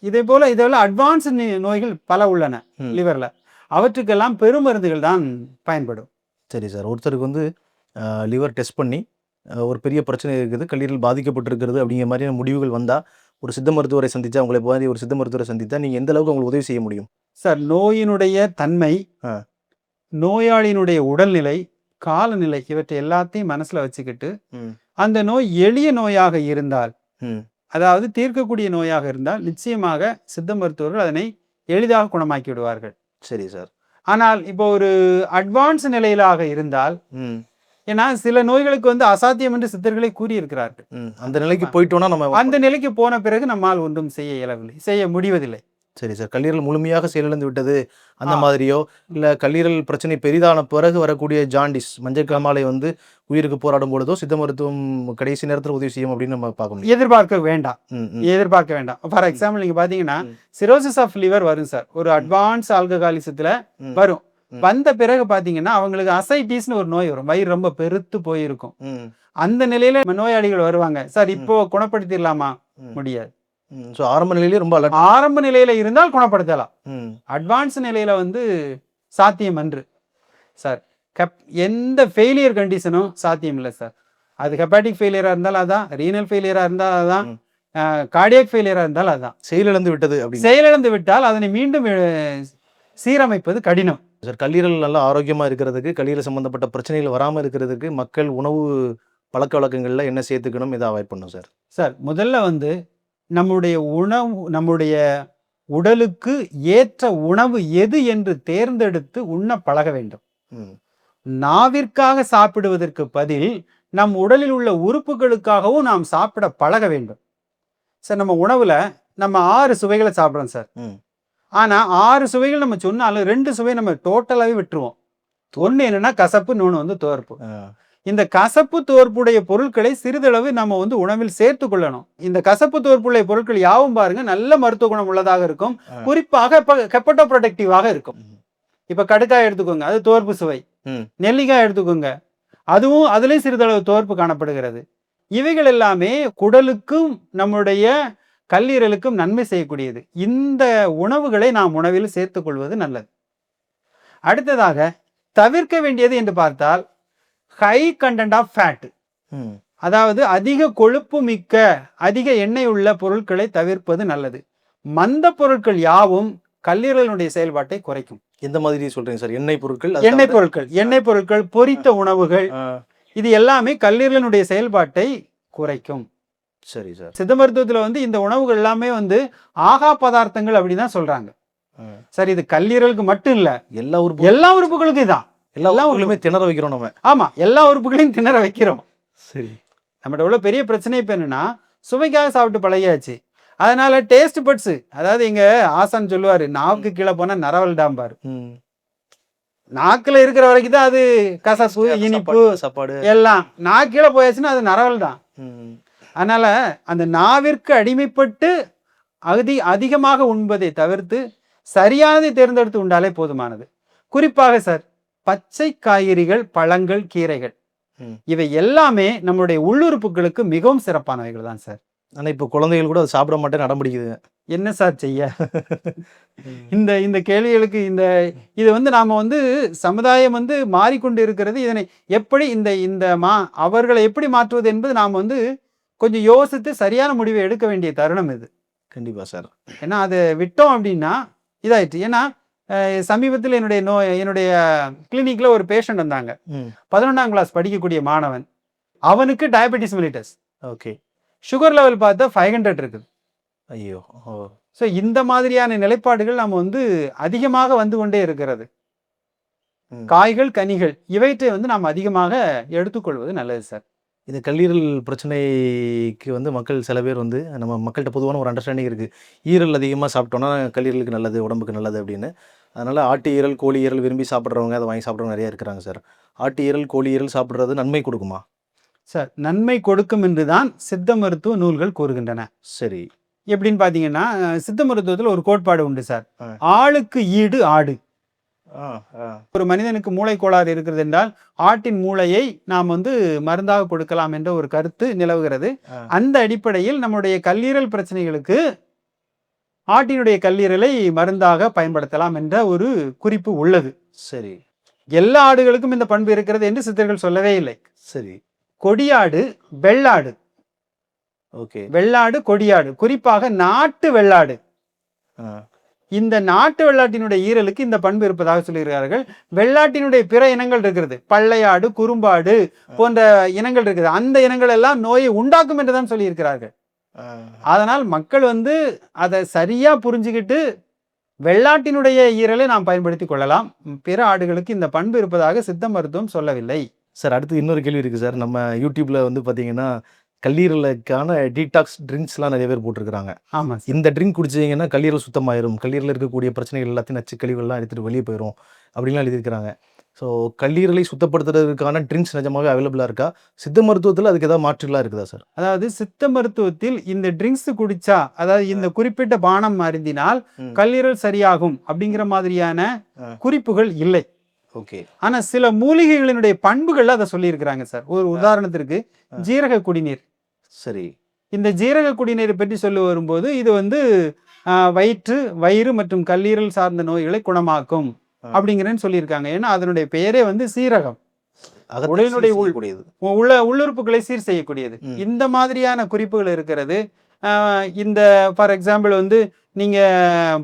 இதெல்லாம் அட்வான்ஸ் நோய்கள் பல உள்ளன லிவரில். அவற்றுக்கெல்லாம் பெருமருந்துகள் தான் பயன்படும். சரி சார். ஒருத்தருக்கு வந்து லிவர் டெஸ்ட் பண்ணி ஒரு பெரிய பிரச்சனை இருக்குது, கல்லீரல் பாதிக்கப்பட்டிருக்கிறது அப்படிங்கிற மாதிரியான முடிவுகள் வந்தால் ஒரு சித்த மருத்துவரை சந்தித்தா, உங்களை மாதிரி ஒரு சித்த மருத்துவரை சந்தித்தா நீங்கள் எந்த அளவுக்கு உங்களுக்கு உதவி செய்ய முடியும் சார்? நோயினுடைய தன்மை, நோயாளியினுடைய உடல்நிலை, காலநிலை இவற்றை எல்லாத்தையும் மனசில் வச்சுக்கிட்டு அந்த நோய் எளிய நோயாக இருந்தால், அதாவது தீர்க்கக்கூடிய நோயாக இருந்தால் நிச்சயமாக சித்த மருத்துவர்கள் அதனை எளிதாக குணமாக்கி விடுவார்கள். சரி சார். ஆனால் இப்போ ஒரு அட்வான்ஸ் நிலையிலாக இருந்தால், ஏன்னா சில நோய்களுக்கு வந்து அசாத்தியம் என்று சித்தர்களை கூறியிருக்கிறார்கள். அந்த நிலைக்கு போயிட்டோம்னா நம்ம அந்த நிலைக்கு போன பிறகு நம்மால் ஒன்றும் செய்ய முடிவதில்லை. சரி சார். கல்லீரல் முழுமையாக செயலிழந்து விட்டது அந்த மாதிரியோ, இல்லை கல்லீரல் பிரச்சனை பெரிதான பிறகு வரக்கூடிய ஜாண்டிஸ், மஞ்சள் காமாலை வந்து உயிருக்கு போராடும் பொழுதோ சித்த மருத்துவம் கடைசி நேரத்தில் உதவி செய்யும் அப்படின்னு நம்ம பார்க்க முடியும். எதிர்பார்க்க வேண்டாம். ஃபார் எக்ஸாம்பிள் நீங்க பாத்தீங்கன்னா சிரோசிஸ் ஆஃப் லிவர் வரும் சார். ஒரு அட்வான்ஸ் ஆல்கஹாலிசத்துல வரும். வந்த பிறகு பாத்தீங்கன்னா அவங்களுக்கு அசைட்டிஸ்னு ஒரு நோய் வரும். வயிறு ரொம்ப பெருத்து போயிருக்கும். அந்த நிலையில நோயாளிகள் வருவாங்க. சார் இப்போ குணப்படுத்திடலாமா? முடியாது. ஆரம்ப நிலையிலே ரொம்ப ஆரம்ப நிலையில இருந்தால் குணப்படுத்தலாம். அட்வான்ஸ் நிலையில வந்து சாத்தியம் அன்று சார். எந்த ஃபெயிலியர் கண்டிஷனும் சாத்தியம் இல்லை சார். அது ஹெப்பாட்டிக் ஃபெயிலியரா இருந்தாலும் அதான், ரீனல் ஃபெயிலியரா இருந்தால் அதான், கார்டியாக் ஃபெயிலியரா இருந்தாலும் அதான். செயலிழந்து விட்டால் அதனை மீண்டும் சீரமைப்பது கடினம் சார். கல்லீரல் நல்லா ஆரோக்கியமா இருக்கிறதுக்கு, கல்லீரல் சம்பந்தப்பட்ட பிரச்சனைகள் வராமல் இருக்கிறதுக்கு மக்கள் உணவு பழக்க வழக்கங்கள்ல என்ன சேர்த்துக்கணும், இதை அவாய்ட் பண்ணும் சார்? சார், முதல்ல வந்து நம்முடைய உடலுக்கு ஏற்ற உணவு எது என்று தேர்ந்தெடுத்து உண்ண பழக வேண்டும். நாவிற்காக சாப்பிடுவதற்கு பதில் நம் உடலில் உள்ள உறுப்புகளுக்காகவும் நாம் சாப்பிட பழக வேண்டும் சார். நம்ம உணவுல நம்ம 6 சுவைகளை சாப்பிட்றோம் சார். ம். ஆனா 6 சுவைகள் நம்ம சொன்னாலும் 2 சுவை நம்ம டோட்டலாவே விட்டுருவோம். ஒண்ணு என்னன்னா கசப்பு, இன்னொன்னு வந்து துவர்ப்பு. ஆ. இந்த கசப்பு துவர்ப்புடைய பொருட்களை சிறிதளவு நம்ம வந்து உணவில் சேர்த்து கொள்ளணும். இந்த கசப்பு துவர்ப்புடைய பொருட்கள் யாவும் பாருங்க நல்ல மருத்துவ குணம் உள்ளதாக இருக்கும். ஆ. குறிப்பாக ஹெப்படோ ப்ரொடெக்டிவாக இருக்கும். ம். இப்ப கடுக்காய் எடுத்துக்கோங்க, அது துவர்ப்பு சுவை. ம். நெல்லிக்காய் எடுத்துக்கோங்க, அதுலயும் சிறிதளவு துவர்ப்பு காணப்படுகிறது. இவைகள் எல்லாமே குடலுக்கும் நம்முடைய கல்லீரலுக்கும் நன்மை செய்யக்கூடியது. இந்த உணவுகளை நாம் உணவில் சேர்த்துக் கொள்வது நல்லது. அடுத்ததாக தவிர்க்க வேண்டியது என்று பார்த்தால் ஹை கண்டென்ட் ஆஃப் ஃபேட், ம். அதாவது அதிக கொழுப்பு மிக்க அதிக எண்ணெய் உள்ள பொருட்களை தவிர்ப்பது நல்லது. மந்த பொருட்கள் யாவும் கல்லீரலினுடைய செயல்பாட்டை குறைக்கும். எந்த மாதிரி சொல்றீங்க சார்? எண்ணெய் பொருட்கள், எண்ணெய் பொருட்கள், பொரித்த உணவுகள், இது எல்லாமே கல்லீரலினுடைய செயல்பாட்டை குறைக்கும். சரி சார். சித்த மருத்துவத்துல வந்து இந்த உணவுகள் எல்லாமே வந்து ஆகா பதார்த்தங்கள் அப்படிதான் சொல்றாங்க. சரி, இது கல்லீரலுக்கு மட்டும் இல்ல, எல்லா உறுப்புகளுக்கும் இதான். எல்லா உறுப்புகளுமே திணற வைக்கிறோம் நம்ம. ஆமா, எல்லா உறுப்புகளையும் திணற வைக்கிறோம். சரி. நம்மகிட்ட உள்ள பெரிய பிரச்சனை இப்ப என்னன்னா, சுவைக்காக சாப்பிட்டு பழகியாச்சு. அதனால டேஸ்ட் பட்ஸ், அதாவது எங்க ஆசான் சொல்லுவாரு, நாவுக்கு கீழே போனா நரவல்டாம்பாரு. நாக்குல இருக்கிற வரைக்கும் தான் அது கசப்பு, இனிப்பு, சாப்பாடு எல்லாம். நாக்கு கீழே போயாச்சுன்னா அது நரவல் தான். அதனால அந்த நாவிற்கு அடிமைப்பட்டு அதிகமாக உண்பதை தவிர்த்து சரியானதை தேர்ந்தெடுத்து உண்டாலே போதுமானது. குறிப்பாக சார், பச்சை காய்கறிகள், பழங்கள், கீரைகள், இவை எல்லாமே நம்மளுடைய உள்ளுறுப்புகளுக்கு மிகவும் சிறப்பானவைகள் தான் சார். ஆனா இப்ப குழந்தைகள் கூட சாப்பிட மாட்டேன்னு அடம் பிடிக்குது. என்ன சார் செய்ய? இந்த கேள்விகளுக்கு இது வந்து நாம வந்து சமுதாயம் வந்து மாறிக்கொண்டு இருக்கிறது. இதனை எப்படி அவர்களை எப்படி மாற்றுவது என்பது நாம் வந்து கொஞ்சம் யோசித்து சரியான முடிவை எடுக்க வேண்டிய தருணம் இது. கண்டிப்பா சார். ஏன்னா அதை விட்டோம் அப்படின்னா இதாயிடுச்சு. ஏன்னா சமீபத்தில் என்னுடைய கிளினிக்ல ஒரு பேஷண்ட் வந்தாங்க. 11ஆம் கிளாஸ் படிக்கக்கூடிய மாணவன். அவனுக்கு diabetes mellitus. Okay. Sugar level பார்த்தா 500 இருக்குது. ஐயோ. ஸோ இந்த மாதிரியான நிலைப்பாடுகள் நம்ம வந்து அதிகமாக வந்து கொண்டே இருக்கிறது. காய்கள், கனிகள் இவற்றை வந்து நாம் அதிகமாக எடுத்துக்கொள்வது நல்லது சார். இந்த கல்லீரல் பிரச்சனைக்கு வந்து மக்கள் சில பேர் வந்து நம்ம மக்கள்கிட்ட பொதுவான ஒரு அண்டர்ஸ்டாண்டிங் இருக்குது, ஈரல் அதிகமாக சாப்பிட்டோன்னா கல்லீரலுக்கு நல்லது, உடம்புக்கு நல்லது அப்படின்னு. அதனால் ஆட்டு ஈரல், கோழி ஈரல் விரும்பி சாப்பிட்றவங்க, அதை வாங்கி சாப்பிட்றவங்க நிறையா இருக்கிறாங்க சார். ஆட்டு ஈரல், கோழி ஈரல் சாப்பிட்றது நன்மை கொடுக்குமா சார்? நன்மை கொடுக்கும் என்று தான் சித்த மருத்துவ நூல்கள் கூறுகின்றன. சரி. எப்படின்னு பார்த்தீங்கன்னா, சித்த மருத்துவத்தில் ஒரு கோட்பாடு உண்டு சார். ஆளுக்கு ஈடு ஆடு. ஒரு மனிதனுக்கு மூளை கோளாறு இருக்கிறது என்றால் ஆட்டின் மூளையை நாம் வந்து மருந்தாக கொடுக்கலாம் என்ற ஒரு கருத்து நிலவுகிறது. அந்த அடிப்படையில் நம்முடைய கல்லீரல் பிரச்சனைகளுக்கு ஆட்டினுடைய கல்லீரலை மருந்தாக பயன்படுத்தலாம் என்ற ஒரு குறிப்பு உள்ளது. சரி. எல்லா ஆடுகளுக்கும் இந்த பண்பு இருக்கிறது என்று சித்தர்கள் சொல்லவே இல்லை. சரி. கொடியாடு, வெள்ளாடு. ஓகே. வெள்ளாடு, கொடியாடு, குறிப்பாக நாட்டு வெள்ளாடு. இந்த நாட்டு வெள்ளாட்டினுடைய ஈரலுக்கு இந்த பண்பு இருப்பதாக சொல்லியிருக்கிறார்கள். வெள்ளாட்டினுடைய பிற இனங்கள் இருக்கிறது, பள்ளையாடு, குறும்பாடு போன்ற இனங்கள் இருக்குது. அந்த இனங்கள் எல்லாம் நோயை உண்டாக்கும் என்றுதான் சொல்லியிருக்கிறார்கள். அதனால் மக்கள் வந்து அதை சரியா புரிஞ்சுக்கிட்டு வெள்ளாட்டினுடைய ஈரலை நாம் பயன்படுத்தி கொள்ளலாம். பிற ஆடுகளுக்கு இந்த பண்பு இருப்பதாக சித்த மருத்துவம் சொல்லவில்லை. சார், அடுத்து இன்னொரு கேள்வி இருக்குது சார். நம்ம யூடியூப்ல வந்து பார்த்தீங்கன்னா கல்லீரலுக்கான டீடாக்ஸ் ட்ரிங்க்ஸ்லாம் நிறைய பேர் போட்டிருக்கிறாங்க. ஆமாம். இந்த ட்ரிங்க் குடிச்சிங்கன்னா கல்லீரல் சுத்தமாயிரும், கல்லீரலில் இருக்கக்கூடிய பிரச்சனைகள் எல்லாத்தையும் நச்சு கழிவுகள்லாம் எடுத்துகிட்டு வெளியே போயிடும் அப்படின்லாம் எழுதியிருக்கிறாங்க. ஸோ கல்லீரலை சுத்தப்படுத்துறதுக்கான ட்ரிங்க்ஸ் நிஜமாகவே அவைலபிளாக இருக்கா? சித்த மருத்துவத்தில் அதுக்கு ஏதாவது மாற்றுலாம் இருக்குதா சார்? அதாவது சித்த மருத்துவத்தில் இந்த ட்ரிங்க்ஸ் குடிச்சா, அதாவது இந்த குறிப்பிட்ட பானம் அருந்தினால் கல்லீரல் சரியாகும் அப்படிங்கிற மாதிரியான குறிப்புகள் இல்லை. ஓகே. ஆனா சில மூலிகைகளினுடைய பண்புகள் அதை சொல்லியிருக்கிறாங்க சார். ஒரு உதாரணத்திற்கு ஜீரக குடிநீர். சரி. இந்த ஜீரக குடிநீரை பற்றி சொல்ல வரும்போது இது வந்து வயிறு மற்றும் கல்லீரல் சார்ந்த நோய்களை குணமாக்கும் அப்படிங்கிறன்னு சொல்லியிருக்காங்க. ஏன்னா அதனுடைய பெயரே வந்து சீரகம், உடலினுடைய உள்ளுறுப்புகளை சீர் செய்யக்கூடியது. இந்த மாதிரியான குறிப்புகள் இருக்கிறது. இந்த ஃபார் எக்ஸாம்பிள் வந்து நீங்க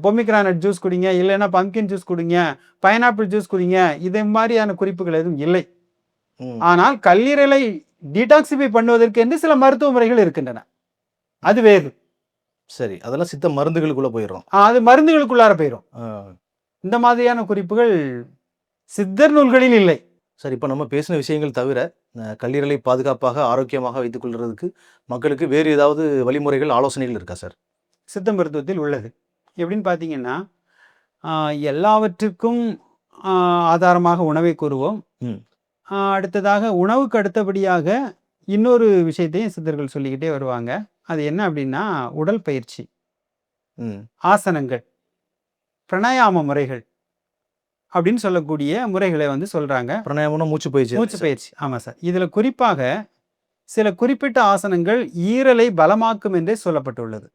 பொமிகிரானட் ஜூஸ் குடிங்க, இல்லைன்னா பம்கின் ஜூஸ் குடிங்க, பைனாப்பிள் ஜூஸ் குடிங்க, இதே மாதிரியான குறிப்புகள் எதுவும் இல்லை. ஆனால் கல்லீரலை டீடாக்சிஃபை பண்ணுவதற்கு என்று சில மருத்துவ முறைகள் இருக்கின்றன, அது வேறு. சரி, அதெல்லாம் சித்த மருந்துகளுக்குள்ள போயிடும். அது மருந்துகளுக்குள்ளார போயிடும். இந்த மாதிரியான குறிப்புகள் சித்தர் நூல்களில் இல்லை. சார், இப்போ நம்ம பேசின விஷயங்கள் தவிர கல்லீரலை பாதுகாப்பாக ஆரோக்கியமாக வைத்துக் கொள்றதுக்கு மக்களுக்கு வேறு ஏதாவது வழிமுறைகள், ஆலோசனைகள் இருக்கா சார்? சித்த மருத்துவத்தில் உள்ளது. எப்படின்னு பார்த்தீங்கன்னா, எல்லாவற்றுக்கும் ஆதாரமாக உணவை கூறுவோம். ம். அடுத்ததாக உணவுக்கு அடுத்தபடியாக இன்னொரு விஷயத்தையும் சித்தர்கள் சொல்லிக்கிட்டே வருவாங்க. அது என்ன அப்படின்னா, உடல் பயிற்சி, ம். ஆசனங்கள், பிராணாயாம முறைகள் அப்படின்னு சொல்லக்கூடிய முறைகளை வந்து சொல்றாங்க. பிராணாயாமம்னா மூச்சு பயிற்சி. மூச்சு பயிற்சி. ஆமா சார். இதுல குறிப்பாக சில குறிப்பிட்ட ஆசனங்கள் ஈரலை பலமாக்கும் என்றே சொல்லப்பட்டுள்ளது.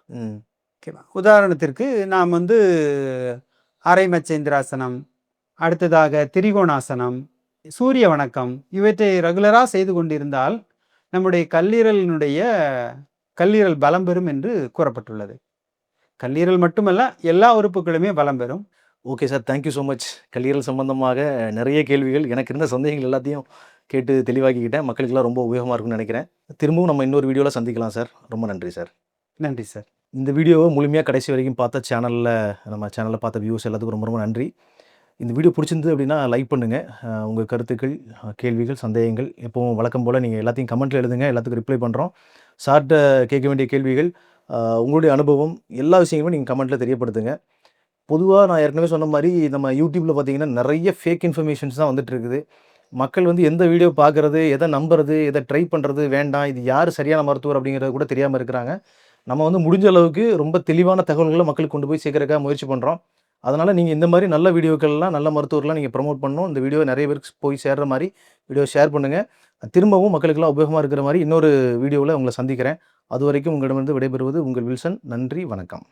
ம். ஓகேவா? உதாரணத்திற்கு நாம் வந்து அரை மச்சேந்திராசனம், அடுத்ததாக திரிகோணாசனம், சூரிய வணக்கம் இவற்றை ரெகுலரா செய்து கொண்டிருந்தால் நம்முடைய கல்லீரல் பலம் பெறும் என்று கூறப்பட்டுள்ளது. கல்லீரல் மட்டுமல்ல, எல்லா உறுப்புகளுமே பலம் பெறும். Okay sir. Thank you so much. கல்லீரல் சம்பந்தமாக நிறைய கேள்விகள், எனக்கு இருந்த சந்தேகங்கள் எல்லாத்தையும் கேட்டு தெளிவாக்கிக்கிட்டேன். மக்களுக்கெல்லாம் ரொம்ப உபயோகமா இருக்கும்னு நினைக்கிறேன். திரும்பவும் நம்ம இன்னொரு வீடியோல சந்திக்கலாம் சார். ரொம்ப நன்றி சார். நன்றி சார். இந்த வீடியோவை முழுமையா கடைசி வரைக்கும் பார்த்த நம்ம சேனல்ல பார்த்த வியூஸ் எல்லாத்துக்கும் ரொம்ப ரொம்ப நன்றி. இந்த வீடியோ பிடிச்சிருந்தது அப்படின்னா லைக் பண்ணுங்க. உங்க கருத்துக்கள், கேள்விகள், சந்தேகங்கள் எப்பவும் வழக்கம் போல நீங்க எல்லாத்தையும் கமெண்ட்ல எழுதுங்க. எல்லாத்துக்கும் ரிப்ளை பண்றோம். சார்ட்ட கேட்க வேண்டிய கேள்விகள், உங்களுடைய அனுபவம் எல்லா விஷயங்களுமே நீங்க கமெண்ட்ல தெரியப்படுத்துங்க. பொதுவா நான் ஏற்கனவே சொன்ன மாரி நம்ம YouTubeல பார்த்தீங்கன்னா, நெறைய ஃபேக் இன்ஃபர்மேஷன்ஸ் தான் வந்துட்டு இருக்குது. மக்கள் வந்து எந்த வீடியோ பார்க்குறது, எத நம்புறது, எத ட்ரை பண்றது, வேண்டாம் இது யார் சரியான மருத்துவர் அப்படிங்கிறது கூட தெரியாம இருக்கிறாங்க. நம்ம வந்து முடிஞ்ச அளவுக்கு ரொம்ப தெளிவான தகவல்கள மக்களுக்கு கொண்டு போய் சேர்க்கறதுக்காக முயற்சி பண்றோம். அதனால நீங்க இந்த மாரி நல்ல வீடியோக்கள்லாம், நல்ல மருத்துவர்கள்லாம் நீங்க ப்ரமோட் பண்ணணும். இந்த வீடியோ நெறைய பேருக்கு போய் சேர்ற மாரி வீடியோ ஷேர் பண்ணுங்க. திரும்பவும் மக்களுக்கெல்லாம் உபயோகமா இருக்கிற மாரி இன்னொரு வீடியோல உங்கள சந்திக்கிறேன். அதுவரைக்கும் உங்களிடமிருந்து விடைபெறுவது உங்கள் வில்சன். நன்றி, வணக்கம்.